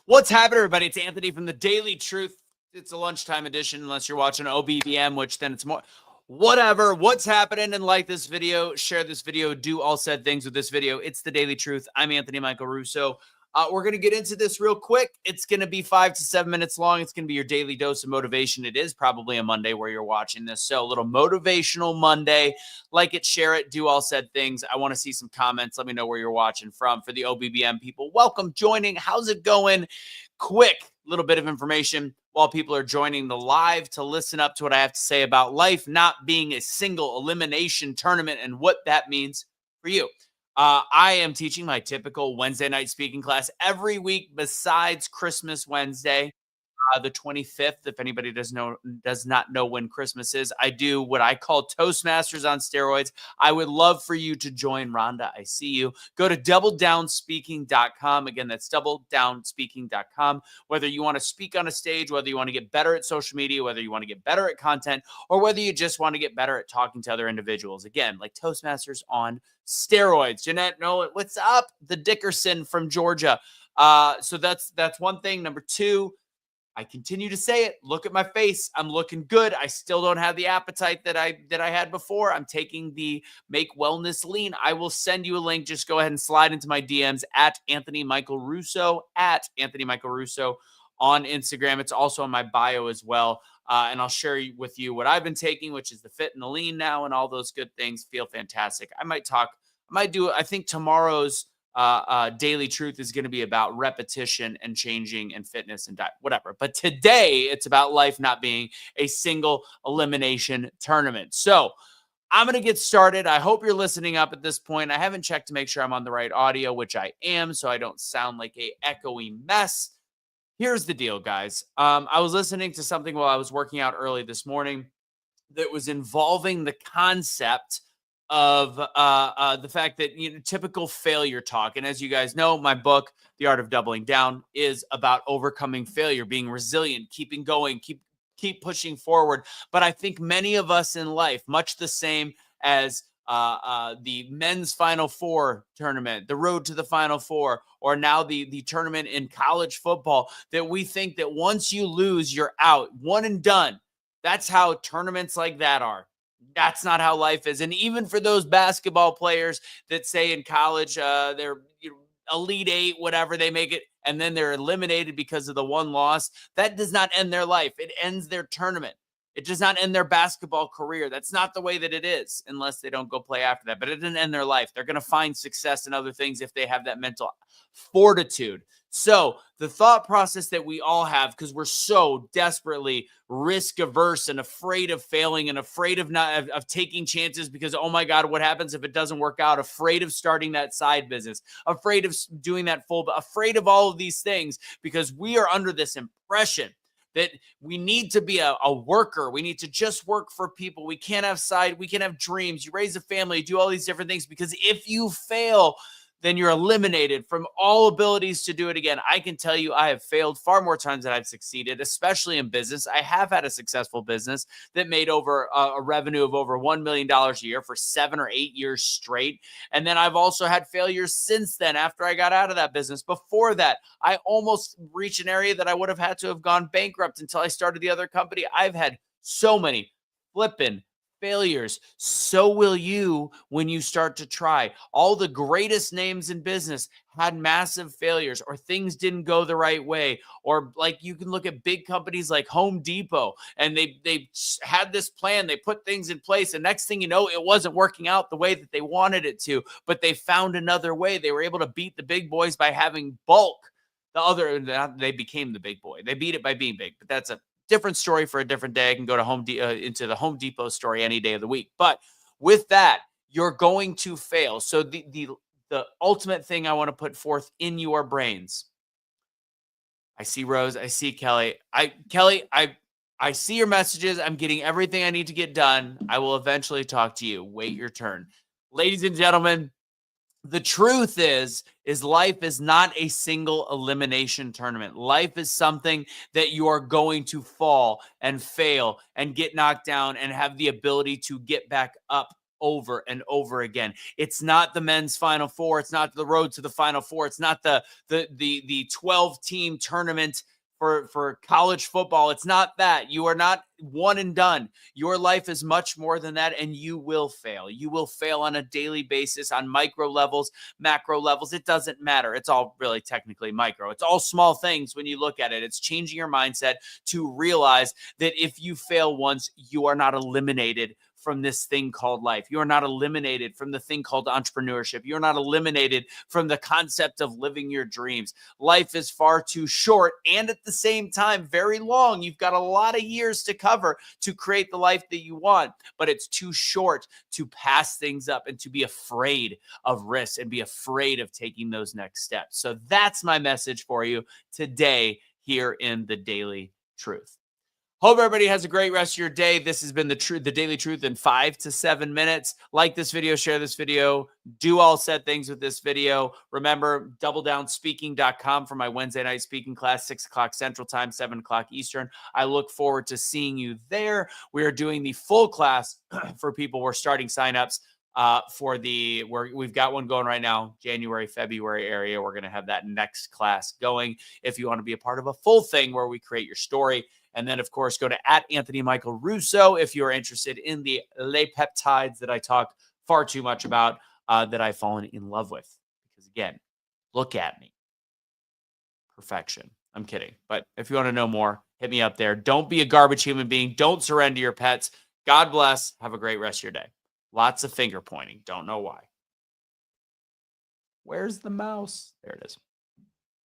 What's happening, everybody? It's Anthony from the Daily Truth. It's a lunchtime edition, unless you're watching OBBM, which then it's more. Whatever. What's happening? And like this video, share this video, do all said things with this video. It's the Daily Truth. I'm Anthony Michael Russo. We're going to get into this real quick. It's going to be 5 to 7 minutes long. It's going to be your daily dose of motivation. It is probably a Monday where you're watching this. So a little motivational Monday. Like it, share it, do all said things. I want to see some comments. Let me know where you're watching from. For the OBBM people, welcome, joining. How's it going? Quick little bit of information while people are joining the live to listen up to what I have to say about life not being a single elimination tournament and what that means for you. I am teaching my typical Wednesday night speaking class every week besides Christmas Wednesday, the 25th. If anybody does not know when Christmas is, I do what I call Toastmasters on steroids. I would love for you to join. Rhonda, I see you. Go to doubledownspeaking.com. Again, that's doubledownspeaking.com. Whether you want to speak on a stage, whether you want to get better at social media, whether you want to get better at content, or whether you just want to get better at talking to other individuals. Again, like Toastmasters on steroids. Jeanette Nolan, what's up? The Dickerson from Georgia. So that's one thing. Number two, I continue to say it. Look at my face. I'm looking good. I still don't have the appetite that I had before. I'm taking the Make Wellness Lean. I will send you a link. Just go ahead and slide into my DMs at Anthony Michael Russo, on Instagram. It's also on my bio as well. And I'll share with you what I've been taking, which is the Fit and the Lean now and all those good things. Feel fantastic. I think tomorrow's Daily Truth is going to be about repetition and changing and fitness and diet, whatever. But today it's about life not being a single elimination tournament. So I'm going to get started. I hope you're listening up at this point. I haven't checked to make sure I'm on the right audio, which I am, so I don't sound like a echoey mess. Here's the deal, guys. I was listening to something while I was working out early this morning that was involving the concept of the fact that, typical failure talk. And as you guys know, my book, The Art of Doubling Down, is about overcoming failure, being resilient, keeping going, keep pushing forward. But I think many of us in life, much the same as the men's Final Four tournament, the road to the Final Four, or now the tournament in college football, that we think that once you lose, you're out, one and done. That's how tournaments like that are. That's not how life is. And even for those basketball players that say in college, they're Elite Eight, whatever, they make it, and then they're eliminated because of the one loss, that does not end their life. It ends their tournament. It does not end their basketball career. That's not the way that it is, unless they don't go play after that. But it didn't end their life. They're going to find success in other things if they have that mental fortitude. So the thought process that we all have, because we're so desperately risk averse and afraid of failing and afraid of taking chances because, oh my God, what happens if it doesn't work out? Afraid of starting that side business, afraid of doing that full, afraid of all of these things, because we are under this impression that we need to be a worker. We need to just work for people. We can't have dreams. You raise a family, do all these different things, because if you fail, then you're eliminated from all abilities to do it again. I can tell you I have failed far more times than I've succeeded, especially in business. I have had a successful business that made over a revenue of over $1 million a year for 7 or 8 years straight. And then I've also had failures since then after I got out of that business. Before that, I almost reached an area that I would have had to have gone bankrupt until I started the other company. I've had so many flipping failures. So will you when you start to try. All the greatest names in business had massive failures, or things didn't go the right way. Or like you can look at big companies like Home Depot, and they had this plan, they put things in place, and next thing you know, it wasn't working out the way that they wanted it to, but they found another way. They were able to beat the big boys by having bulk. They became the big boy. They beat it by being big, but that's a different story for a different day. I can go to into the Home Depot story any day of the week. But with that, you're going to fail. So the ultimate thing I want to put forth in your brains. I see Rose. I see Kelly. I see your messages. I'm getting everything I need to get done. I will eventually talk to you. Wait your turn. Ladies and gentlemen, the truth is life is not a single elimination tournament. Life is something that you are going to fall and fail and get knocked down and have the ability to get back up over and over again. It's not the men's Final Four. It's not the road to the Final Four. It's not the 12 team tournament for college football. It's not that. You are not one and done. Your life is much more than that, and you will fail. You will fail on a daily basis, on micro levels, macro levels. It doesn't matter. It's all really technically micro. It's all small things when you look at it. It's changing your mindset to realize that if you fail once, you are not eliminated from this thing called life. You are not eliminated from the thing called entrepreneurship. You're not eliminated from the concept of living your dreams. Life is far too short and at the same time very long. You've got a lot of years to cover to create the life that you want, but it's too short to pass things up and to be afraid of risks and be afraid of taking those next steps. So that's my message for you today here in the Daily Truth. Hope everybody has a great rest of your day. This has been the Daily Truth in 5 to 7 minutes. Like this video, share this video, do all said things with this video. Remember, doubledownspeaking.com for my Wednesday night speaking class, 6 o'clock Central Time, 7 o'clock Eastern. I look forward to seeing you there. We are doing the full class for people. We're starting signups we've got one going right now, January, February area. We're going to have that next class going if you want to be a part of a full thing where we create your story. And then, of course, go to @AnthonyMichaelRusso if you're interested in the peptides that I talk far too much about, that I've fallen in love with. Because, again, look at me. Perfection. I'm kidding. But if you want to know more, hit me up there. Don't be a garbage human being. Don't surrender your pets. God bless. Have a great rest of your day. Lots of finger pointing. Don't know why. Where's the mouse? There it is.